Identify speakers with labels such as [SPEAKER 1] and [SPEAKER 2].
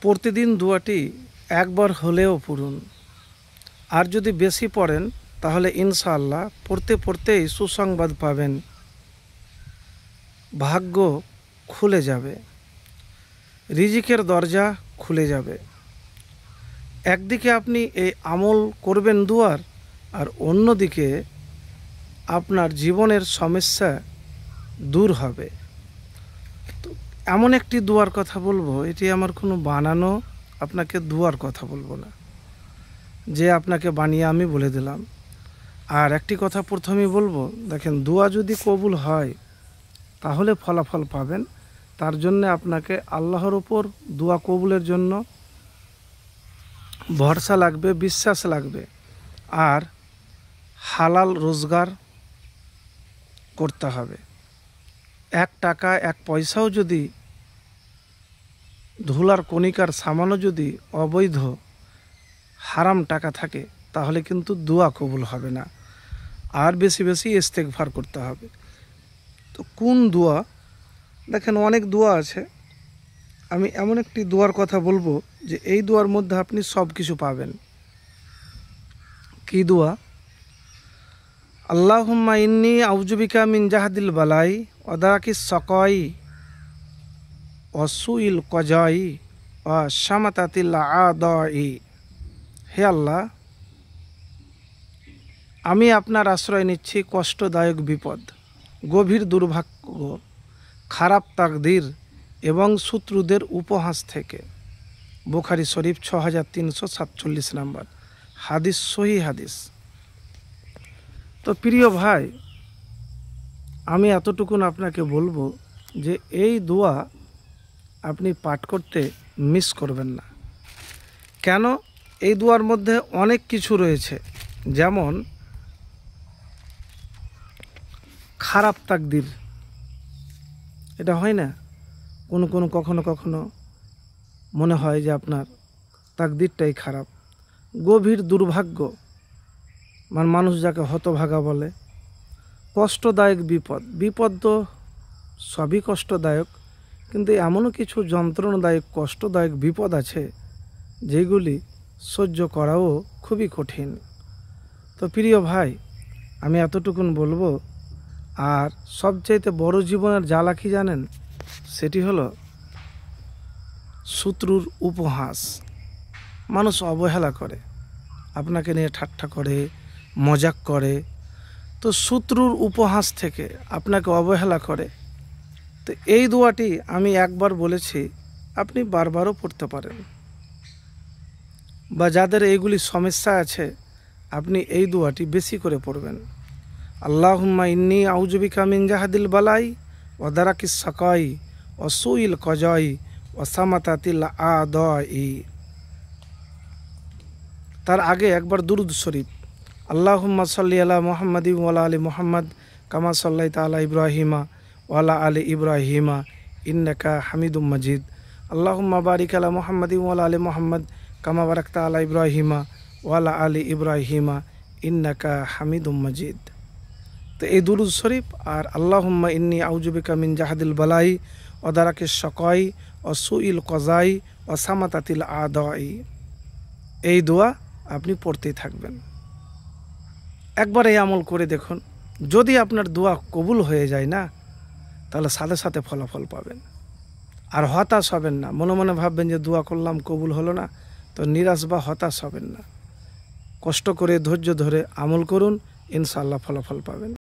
[SPEAKER 1] প্রতিদিন দোয়াটি একবার হলেও পড়ুন। আর যদি বেশি পড়েন তাহলে ইনশাআল্লাহ পড়তে পড়তেই সুসংবাদ পাবেন, ভাগ্য খুলে যাবে, রিজিকের দরজা খুলে যাবে। একদিকে আপনি এই আমল করবেন দুয়ার, আর অন্যদিকে আপনার জীবনের সমস্যা দূর হবে। তো এমন একটি দুয়ার কথা বলবো, এটি আমার কোনো বানানো আপনাকে দুয়ার কথা বলবো না যে আপনাকে বানিয়ে আমি বলে দিলাম। আর একটি কথা প্রথমেই বলবো, দেখেন দোয়া যদি কবুল হয় তাহলে ফলাফল পাবেন। তার জন্য আপনাকে আল্লাহর উপর দোয়া কবুলের জন্য ভরসা লাগবে, বিশ্বাস লাগবে, আর হালাল রোজগার করতে হবে। 1 টাকা 1 পয়সাও যদি ধুলার কণিকার সামান্য যদি অবৈধ হারাম টাকা থাকে তাহলে কিন্তু দোয়া কবুল হবে না। আর বেশি বেশি ইস্তেগফার করতে হবে। তো কোন দোয়া? দেখেন অনেক দোয়া আছে, আমি এমন একটি দোয়ার কথা বলবো যে এই দোয়ার মধ্যে আপনি সব কিছু পাবেন। কি দোয়া? আল্লাহুম্মা ইন্নী আউযুবিকা মিন জাহদিল বালাই ওয়া দারাকিস সাকাই ওয়া সুইল কজাই ওয়া শামাতাতিল আদাই। হে আল্লাহ, আমি আপনার আশ্রয় নিচ্ছি কষ্টদায়ক বিপদ, গভীর দুর্ভাগ্য, খারাপ তাকদীর এবং শত্রুদের উপহাস থেকে। বুখারী শরীফ 6347 নম্বর হাদিস, সহি হাদিস। তো প্রিয় ভাই, আমি এতটুকুন আপনাকে বলবো যে এই দোয়া আপনি পাঠ করতে মিস করবেন না। কেন? এই দোয়ার মধ্যে অনেক কিছু রয়েছে, যেমন খারাপ তাকদীর, এটা হয় না কখনো কখনো মনে হয় যে আপনার তাকদীরটাই খারাপ। গভীর দুর্ভাগ্য, মানুষ যাকে হতভাগা বলে। কষ্টদায়ক বিপদ, বিপদ তো সবই কষ্টদায়ক, কিন্তু এমনও কিছু যন্ত্রণাদায়ক কষ্টদায়ক বিপদ আছে যেগুলি সহ্য করাও খুবই কঠিন। তো প্রিয় ভাই, আমি এতটুকুন বলবো। আর সবচাইতে বড় জীবনের জ্বালা কি জানেন? সেটি হলো শত্রুর উপহাস। মানুষ অবহেলা করে, আপনাকে নিয়ে ঠাট্টা করে, মজাক করে। তো শত্রুর উপহাস থেকে আপনাকে অবহেলা করে। তো এই দোয়াটি আমি একবার বলেছি, আপনি বারবারও পড়তে পারেন। বা যাদের এইগুলি সমস্যা আছে, আপনি এই দোয়াটি বেশি করে পড়বেন। আল্লাহুম্মা ইন্নী আউযুবিকা মিন জাহদিল বালাই ওয়া দারাকিস সাকাই ওয়া সুইল কজাই ওয়া শামাতাতিল আদাই। তার আগে একবার দুরূদ শরীফ, আল্লাহুম্মা সাল্লি আলা মুহাম্মাদিন ওয়া আলা আলি মুহাম্মাদ কামা সাল্লাইতা আলা ইব্রাহিমা ওয়া আলা আলি ইব্রাহিমা ইন্নাকা হামিদুম মাজিদ। আল্লাহুম্মা বারিক আলা মুহাম্মাদিন ওয়া আলা আলি মুহাম্মাদ কামা বারাকতা আলা ইব্রাহিমা ওয়া আলা আলি ইব্রাহিমা ইন্নাকা হামিদুম মাজিদ। তো এই দুরূদ শরীফ আর আল্লাহুম্মা ইন্নী আউযুবিকা মিন জাহদিল বালাই ওয়া দারাকিস সাকাই ওয়া সুইল কজাই ওয়া শামাতাতিল আদাই, এই দোয়া আপনি পড়তেই থাকবেন। একবার এই আমল করে দেখুন, যদি আপনার দোয়া কবুল হয়ে যায় না, তাহলে সাথে সাথে ফলাফল পাবেন। আর হতাশ হবেন না, মনে মনে ভাববেন যে দোয়া করলাম কবুল হলো না, তো নিরাশ বা হতাশ হবেন না। কষ্ট করে ধৈর্য ধরে আমল করুন, ইনশাআল্লাহ ফলাফল পাবেন।